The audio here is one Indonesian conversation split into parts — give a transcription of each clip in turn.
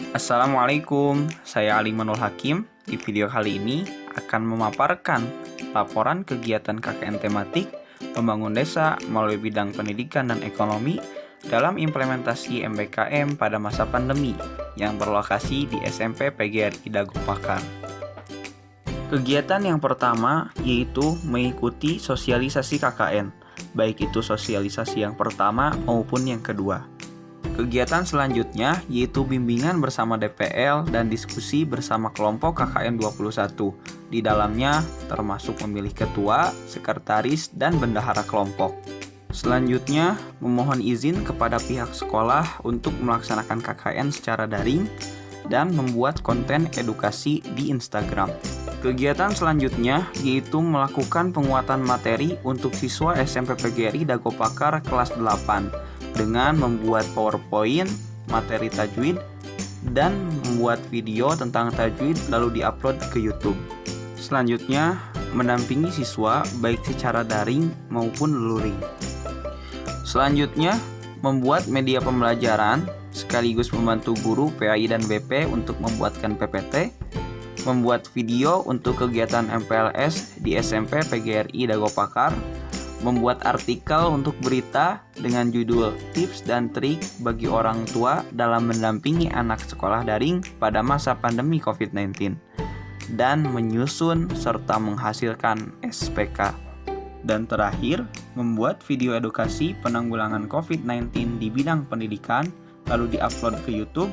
Assalamualaikum, saya Alimanul Hakim. Di video kali ini akan memaparkan laporan kegiatan KKN tematik Pembangun Desa melalui bidang pendidikan dan ekonomi dalam implementasi MBKM pada masa pandemi yang berlokasi di SMP PGRI Dago Pakar. Kegiatan yang pertama yaitu mengikuti sosialisasi KKN, baik itu sosialisasi yang pertama maupun yang kedua. Kegiatan selanjutnya yaitu bimbingan bersama DPL dan diskusi bersama kelompok KKN 21. Di dalamnya termasuk memilih ketua, sekretaris, dan bendahara kelompok. Selanjutnya memohon izin kepada pihak sekolah untuk melaksanakan KKN secara daring dan membuat konten edukasi di Instagram. Kegiatan selanjutnya yaitu melakukan penguatan materi untuk siswa SMP PGRI Dago Pakar kelas 8 dengan membuat PowerPoint, materi tajwid, dan membuat video tentang tajwid lalu diupload ke YouTube. Selanjutnya, mendampingi siswa baik secara daring maupun luring. Selanjutnya, membuat media pembelajaran sekaligus membantu guru PAI dan BP untuk membuatkan PPT, membuat video untuk kegiatan MPLS di SMP PGRI Dago Pakar, membuat artikel untuk berita dengan judul Tips dan Trik bagi Orang Tua dalam Mendampingi Anak Sekolah Daring pada Masa Pandemi COVID-19, dan menyusun serta menghasilkan SPK. Dan terakhir, membuat video edukasi penanggulangan COVID-19 di bidang pendidikan lalu diupload ke YouTube,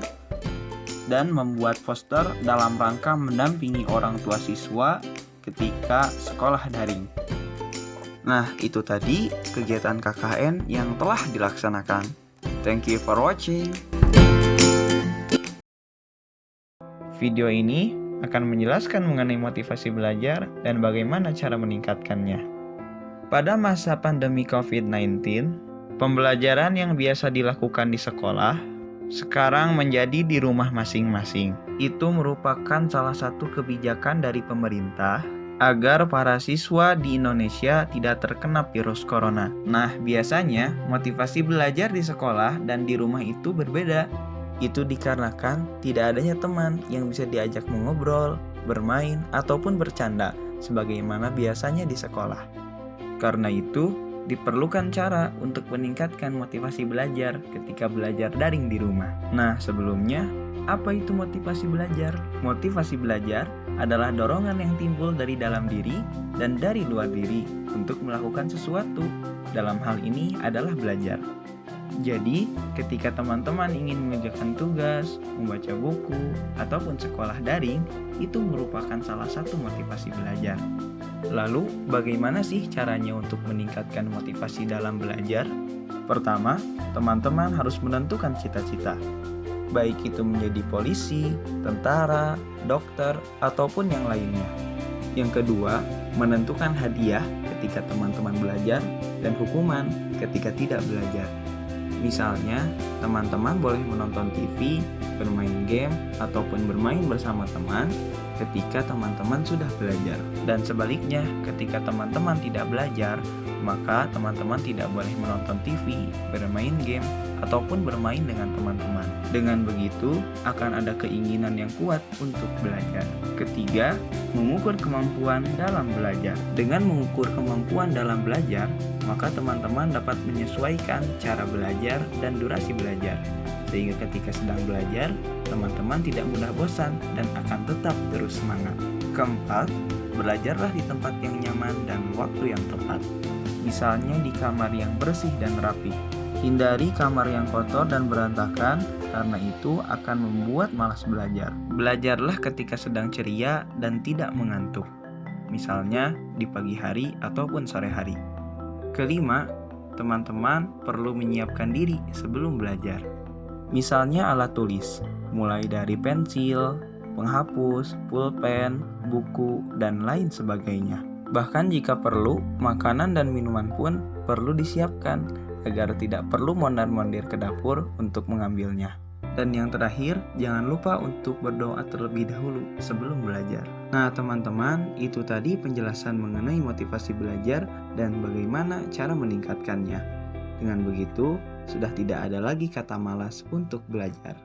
dan membuat poster dalam rangka mendampingi orang tua siswa ketika sekolah daring. Nah, itu tadi kegiatan KKN yang telah dilaksanakan. Thank you for watching. Video ini akan menjelaskan mengenai motivasi belajar dan bagaimana cara meningkatkannya. Pada masa pandemi COVID-19, pembelajaran yang biasa dilakukan di sekolah sekarang menjadi di rumah masing-masing. Itu merupakan salah satu kebijakan dari pemerintah agar para siswa di Indonesia tidak terkena virus corona. Nah, biasanya motivasi belajar di sekolah dan di rumah itu berbeda. Itu dikarenakan tidak adanya teman yang bisa diajak mengobrol, bermain, ataupun bercanda sebagaimana biasanya di sekolah. Karena itu, diperlukan cara untuk meningkatkan motivasi belajar ketika belajar daring di rumah. Nah, sebelumnya, apa itu motivasi belajar? Motivasi belajar adalah dorongan yang timbul dari dalam diri dan dari luar diri untuk melakukan sesuatu. Dalam hal ini adalah belajar. Jadi, ketika teman-teman ingin mengerjakan tugas, membaca buku, ataupun sekolah daring, itu merupakan salah satu motivasi belajar. Lalu, bagaimana sih caranya untuk meningkatkan motivasi dalam belajar? Pertama, teman-teman harus menentukan cita-cita. Baik itu menjadi polisi, tentara, dokter, ataupun yang lainnya. Yang kedua, menentukan hadiah ketika teman-teman belajar dan hukuman ketika tidak belajar. Misalnya, teman-teman boleh menonton TV, bermain game, ataupun bermain bersama teman ketika teman-teman sudah belajar. Dan sebaliknya, ketika teman-teman tidak belajar, maka teman-teman tidak boleh menonton TV, bermain game, ataupun bermain dengan teman-teman. Dengan begitu, akan ada keinginan yang kuat untuk belajar. Ketiga, mengukur kemampuan dalam belajar. Dengan mengukur kemampuan dalam belajar, maka teman-teman dapat menyesuaikan cara belajar dan durasi belajar. Sehingga ketika sedang belajar, teman-teman tidak mudah bosan dan akan tetap terus semangat. Keempat, belajarlah di tempat yang nyaman dan waktu yang tepat. Misalnya di kamar yang bersih dan rapi. Hindari kamar yang kotor dan berantakan, karena itu akan membuat malas belajar. Belajarlah ketika sedang ceria dan tidak mengantuk. Misalnya di pagi hari ataupun sore hari. Kelima, teman-teman perlu menyiapkan diri sebelum belajar. Misalnya alat tulis, mulai dari pensil, penghapus, pulpen, buku, dan lain sebagainya. Bahkan jika perlu, makanan dan minuman pun perlu disiapkan agar tidak perlu mondar-mandir ke dapur untuk mengambilnya. Dan yang terakhir, jangan lupa untuk berdoa terlebih dahulu sebelum belajar. Nah teman-teman, itu tadi penjelasan mengenai motivasi belajar dan bagaimana cara meningkatkannya. Dengan begitu, sudah tidak ada lagi kata malas untuk belajar.